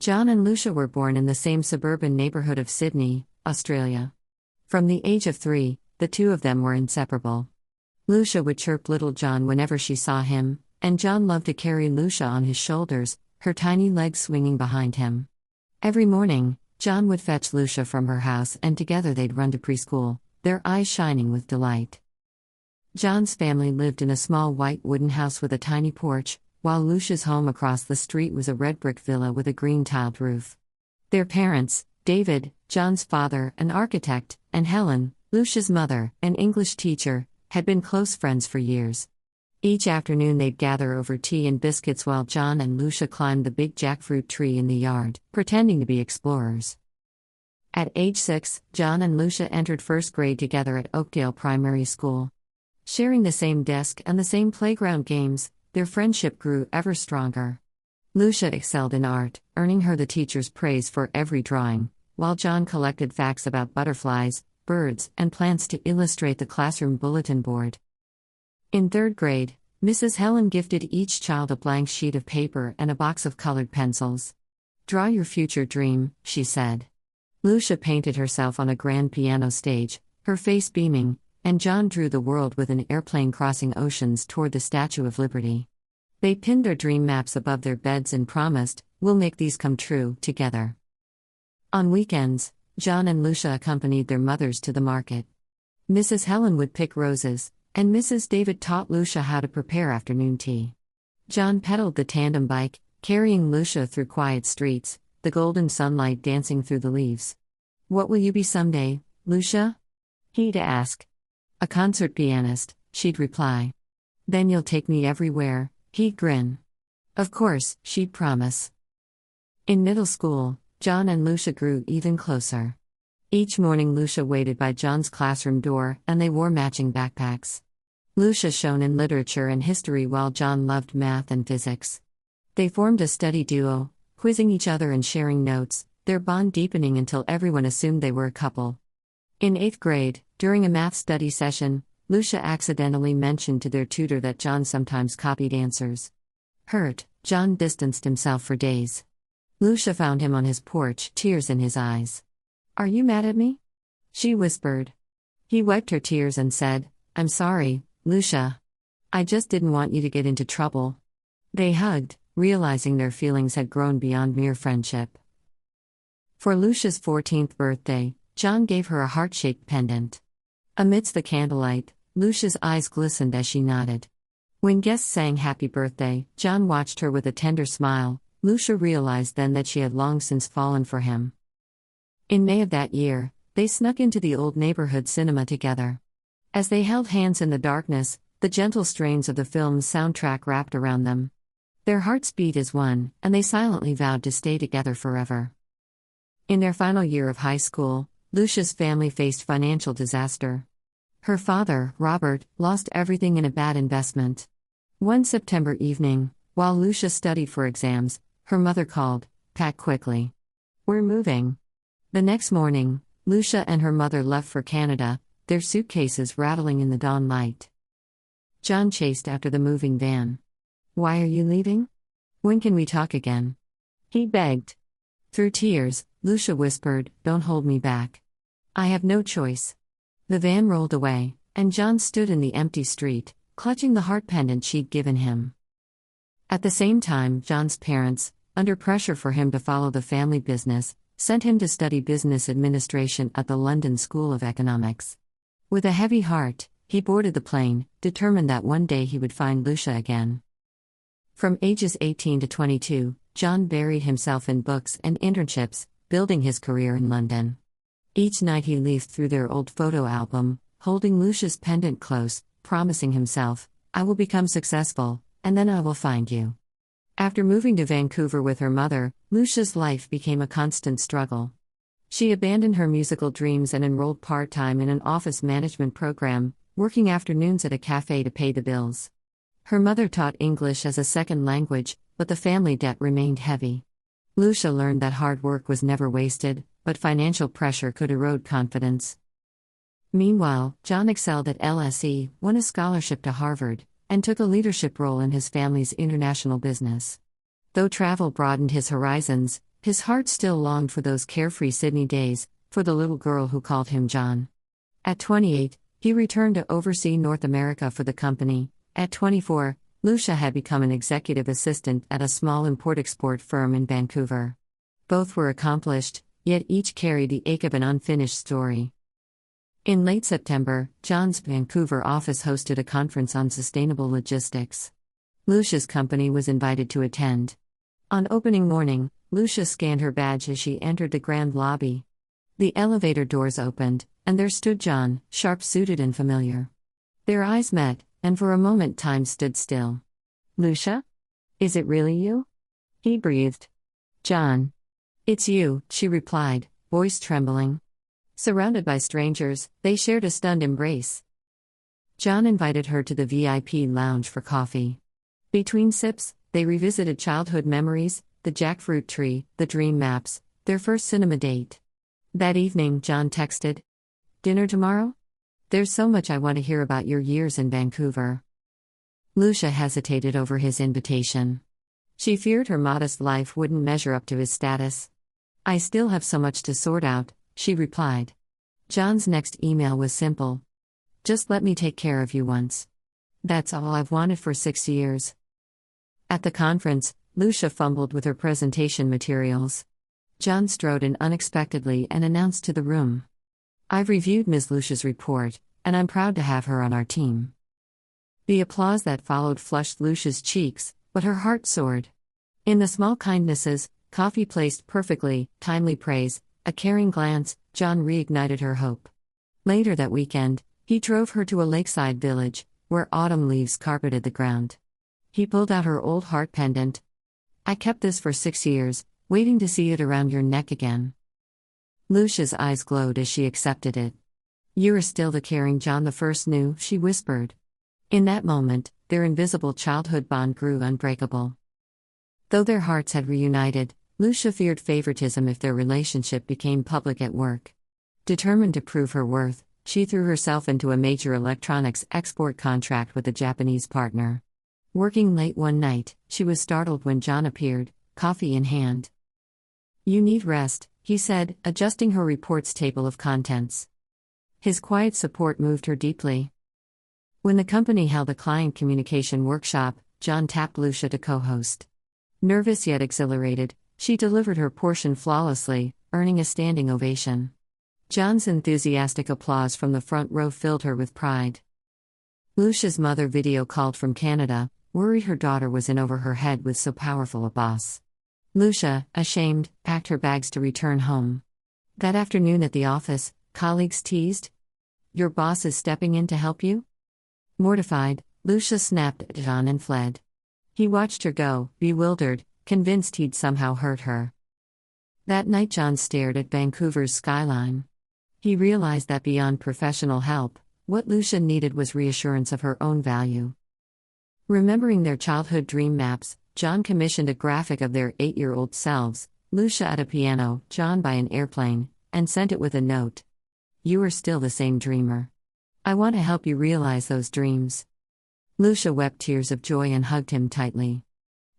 John and Lucia were born in the same suburban neighborhood of Sydney, Australia. From the age of 3, the two of them were inseparable. Lucia would chirp little John whenever she saw him, and John loved to carry Lucia on his shoulders, her tiny legs swinging behind him. Every morning, John would fetch Lucia from her house and together they'd run to preschool, their eyes shining with delight. John's family lived in a small white wooden house with a tiny porch, while Lucia's home across the street was a red brick villa with a green tiled roof. Their parents, David, John's father, an architect, and Helen, Lucia's mother, an English teacher, had been close friends for years. Each afternoon they'd gather over tea and biscuits while John and Lucia climbed the big jackfruit tree in the yard, pretending to be explorers. At age 6, John and Lucia entered first grade together at Oakdale Primary School. Sharing the same desk and the same playground games, their friendship grew ever stronger. Lucia excelled in art, earning her the teacher's praise for every drawing, while John collected facts about butterflies, birds, and plants to illustrate the classroom bulletin board. In third grade, Mrs. Helen gifted each child a blank sheet of paper and a box of colored pencils. "Draw your future dream," she said. Lucia painted herself on a grand piano stage, her face beaming, and John drew the world with an airplane crossing oceans toward the Statue of Liberty. They pinned their dream maps above their beds and promised, "We'll make these come true, together." On weekends, John and Lucia accompanied their mothers to the market. Mrs. Helen would pick roses, and Mrs. David taught Lucia how to prepare afternoon tea. John pedaled the tandem bike, carrying Lucia through quiet streets, the golden sunlight dancing through the leaves. "What will you be someday, Lucia?" he'd ask. "A concert pianist," she'd reply. "Then you'll take me everywhere," he'd grin. "Of course," she'd promise. In middle school, John and Lucia grew even closer. Each morning Lucia waited by John's classroom door and they wore matching backpacks. Lucia shone in literature and history while John loved math and physics. They formed a study duo, quizzing each other and sharing notes, their bond deepening until everyone assumed they were a couple. In 8th grade, during a math study session, Lucia accidentally mentioned to their tutor that John sometimes copied answers. Hurt, John distanced himself for days. Lucia found him on his porch, tears in his eyes. "Are you mad at me?" she whispered. He wiped her tears and said, "I'm sorry, Lucia. I just didn't want you to get into trouble." They hugged, realizing their feelings had grown beyond mere friendship. For Lucia's 14th birthday, John gave her a heart-shaped pendant. Amidst the candlelight, Lucia's eyes glistened as she nodded. When guests sang happy birthday, John watched her with a tender smile. Lucia realized then that she had long since fallen for him. In May of that year, they snuck into the old neighborhood cinema together. As they held hands in the darkness, the gentle strains of the film's soundtrack wrapped around them. Their hearts beat as one, and they silently vowed to stay together forever. In their final year of high school, Lucia's family faced financial disaster. Her father, Robert, lost everything in a bad investment. One September evening, while Lucia studied for exams, her mother called, "Pack quickly. We're moving." The next morning, Lucia and her mother left for Canada, their suitcases rattling in the dawn light. John chased after the moving van. "Why are you leaving? When can we talk again?" he begged. Through tears, Lucia whispered, "Don't hold me back. I have no choice." The van rolled away, and John stood in the empty street, clutching the heart pendant she'd given him. At the same time, John's parents, under pressure for him to follow the family business, sent him to study business administration at the London School of Economics. With a heavy heart, he boarded the plane, determined that one day he would find Lucia again. From ages 18 to 22, John buried himself in books and internships, building his career in London. Each night he leafed through their old photo album, holding Lucia's pendant close, promising himself, "I will become successful, and then I will find you." After moving to Vancouver with her mother, Lucia's life became a constant struggle. She abandoned her musical dreams and enrolled part-time in an office management program, working afternoons at a cafe to pay the bills. Her mother taught English as a second language, but the family debt remained heavy. Lucia learned that hard work was never wasted, but financial pressure could erode confidence. Meanwhile, John excelled at LSE, won a scholarship to Harvard, and took a leadership role in his family's international business. Though travel broadened his horizons, his heart still longed for those carefree Sydney days, for the little girl who called him John. At 28, he returned to oversee North America for the company. At 24, Lucia had become an executive assistant at a small import-export firm in Vancouver. Both were accomplished, yet each carried the ache of an unfinished story. In late September, John's Vancouver office hosted a conference on sustainable logistics. Lucia's company was invited to attend. On opening morning, Lucia scanned her badge as she entered the grand lobby. The elevator doors opened, and there stood John, sharp-suited and familiar. Their eyes met, and for a moment time stood still. "Lucia? Is it really you?" he breathed. "John. It's you," she replied, voice trembling. Surrounded by strangers, they shared a stunned embrace. John invited her to the VIP lounge for coffee. Between sips, they revisited childhood memories, the jackfruit tree, the dream maps, their first cinema date. That evening, John texted, "Dinner tomorrow? There's so much I want to hear about your years in Vancouver." Lucia hesitated over his invitation. She feared her modest life wouldn't measure up to his status. "I still have so much to sort out," she replied. John's next email was simple. "Just let me take care of you once. That's all I've wanted for 6 years." At the conference, Lucia fumbled with her presentation materials. John strode in unexpectedly and announced to the room, "I've reviewed Ms. Lucia's report, and I'm proud to have her on our team." The applause that followed flushed Lucia's cheeks, but her heart soared. In the small kindnesses, coffee placed perfectly, timely praise, a caring glance, John reignited her hope. Later that weekend, he drove her to a lakeside village, where autumn leaves carpeted the ground. He pulled out her old heart pendant. "I kept this for 6 years, waiting to see it around your neck again." Lucia's eyes glowed as she accepted it. "You are still the caring John the first knew," she whispered. In that moment, their invisible childhood bond grew unbreakable. Though their hearts had reunited, Lucia feared favoritism if their relationship became public at work. Determined to prove her worth, she threw herself into a major electronics export contract with a Japanese partner. Working late one night, she was startled when John appeared, coffee in hand. "You need rest," he said, adjusting her report's table of contents. His quiet support moved her deeply. When the company held a client communication workshop, John tapped Lucia to co-host. Nervous yet exhilarated, she delivered her portion flawlessly, earning a standing ovation. John's enthusiastic applause from the front row filled her with pride. Lucia's mother video called from Canada, worried her daughter was in over her head with so powerful a boss. Lucia, ashamed, packed her bags to return home. That afternoon at the office, colleagues teased, "Your boss is stepping in to help you?" Mortified, Lucia snapped at John and fled. He watched her go, bewildered, convinced he'd somehow hurt her. That night John stared at Vancouver's skyline. He realized that beyond professional help, what Lucia needed was reassurance of her own value. Remembering their childhood dream maps, John commissioned a graphic of their 8-year-old selves, Lucia at a piano, John by an airplane, and sent it with a note. "You are still the same dreamer. I want to help you realize those dreams." Lucia wept tears of joy and hugged him tightly.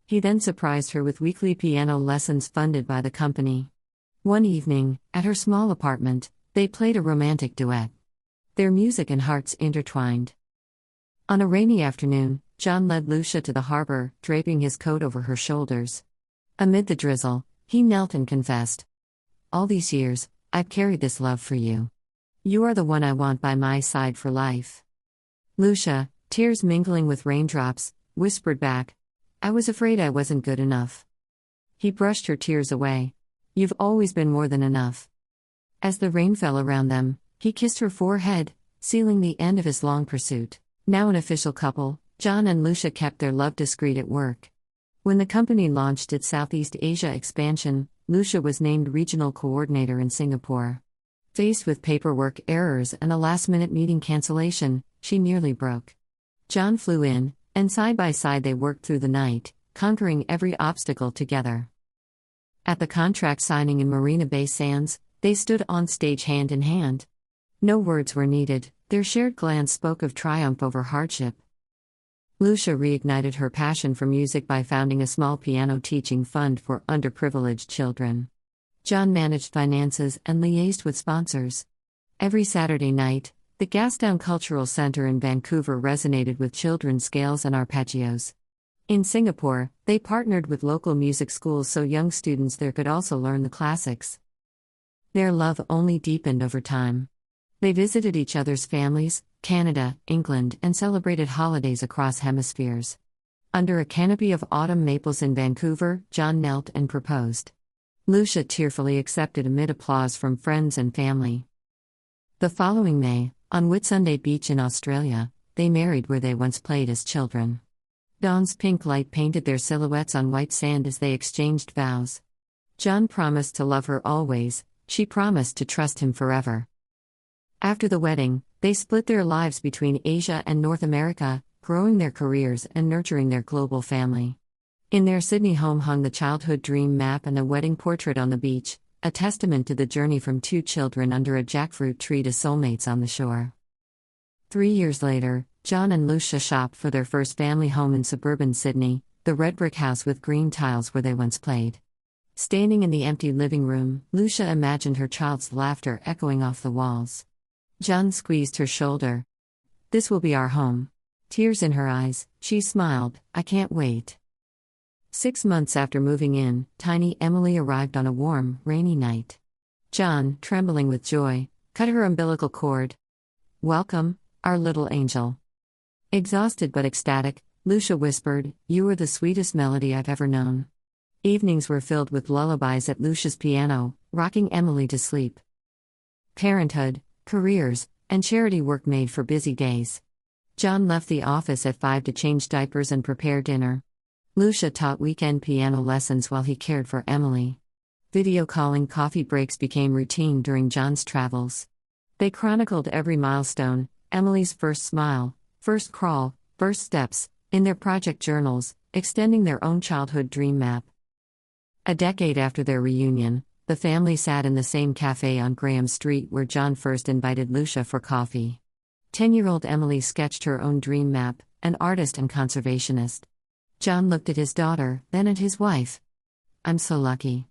He then surprised her with weekly piano lessons funded by the company. One evening, at her small apartment, they played a romantic duet. Their music and hearts intertwined. On a rainy afternoon, John led Lucia to the harbor, draping his coat over her shoulders. Amid the drizzle, he knelt and confessed, "All these years, I've carried this love for you. You are the one I want by my side for life." Lucia, tears mingling with raindrops, whispered back, "I was afraid I wasn't good enough." He brushed her tears away. "You've always been more than enough." As the rain fell around them, he kissed her forehead, sealing the end of his long pursuit. Now an official couple, John and Lucia kept their love discreet at work. When the company launched its Southeast Asia expansion, Lucia was named regional coordinator in Singapore. Faced with paperwork errors and a last-minute meeting cancellation, she nearly broke. John flew in, and side by side they worked through the night, conquering every obstacle together. At the contract signing in Marina Bay Sands, they stood on stage hand in hand. No words were needed, their shared glance spoke of triumph over hardship. Lucia reignited her passion for music by founding a small piano teaching fund for underprivileged children. John managed finances and liaised with sponsors. Every Saturday night, the Gastown Cultural Center in Vancouver resonated with children's scales and arpeggios. In Singapore, they partnered with local music schools so young students there could also learn the classics. Their love only deepened over time. They visited each other's families, Canada, England, and celebrated holidays across hemispheres. Under a canopy of autumn maples in Vancouver, John knelt and proposed. Lucia tearfully accepted amid applause from friends and family. The following May, on Whitsunday Beach in Australia, they married where they once played as children. Dawn's pink light painted their silhouettes on white sand as they exchanged vows. John promised to love her always, she promised to trust him forever. After the wedding, they split their lives between Asia and North America, growing their careers and nurturing their global family. In their Sydney home hung the childhood dream map and a wedding portrait on the beach, a testament to the journey from two children under a jackfruit tree to soulmates on the shore. 3 years later, John and Lucia shopped for their first family home in suburban Sydney, the red brick house with green tiles where they once played. Standing in the empty living room, Lucia imagined her child's laughter echoing off the walls. John squeezed her shoulder. "This will be our home." Tears in her eyes, she smiled, "I can't wait." 6 months after moving in, tiny Emily arrived on a warm, rainy night. John, trembling with joy, cut her umbilical cord. "Welcome, our little angel." Exhausted but ecstatic, Lucia whispered, "You are the sweetest melody I've ever known." Evenings were filled with lullabies at Lucia's piano, rocking Emily to sleep. Parenthood, careers, and charity work made for busy days. John left the office at 5 to change diapers and prepare dinner. Lucia taught weekend piano lessons while he cared for Emily. Video calling coffee breaks became routine during John's travels. They chronicled every milestone, Emily's first smile, first crawl, first steps, in their project journals, extending their own childhood dream map. A decade after their reunion, the family sat in the same cafe on Graham Street where John first invited Lucia for coffee. 10-year-old Emily sketched her own dream map, an artist and conservationist. John looked at his daughter, then at his wife. "I'm so lucky."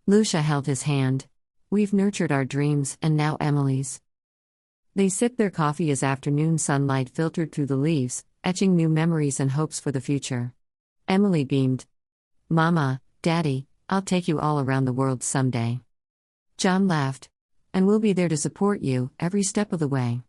Lucia held his hand. "We've nurtured our dreams, and now Emily's." They sipped their coffee as afternoon sunlight filtered through the leaves, etching new memories and hopes for the future. Emily beamed. "Mama, Daddy, I'll take you all around the world someday." John laughed. "And we'll be there to support you, every step of the way."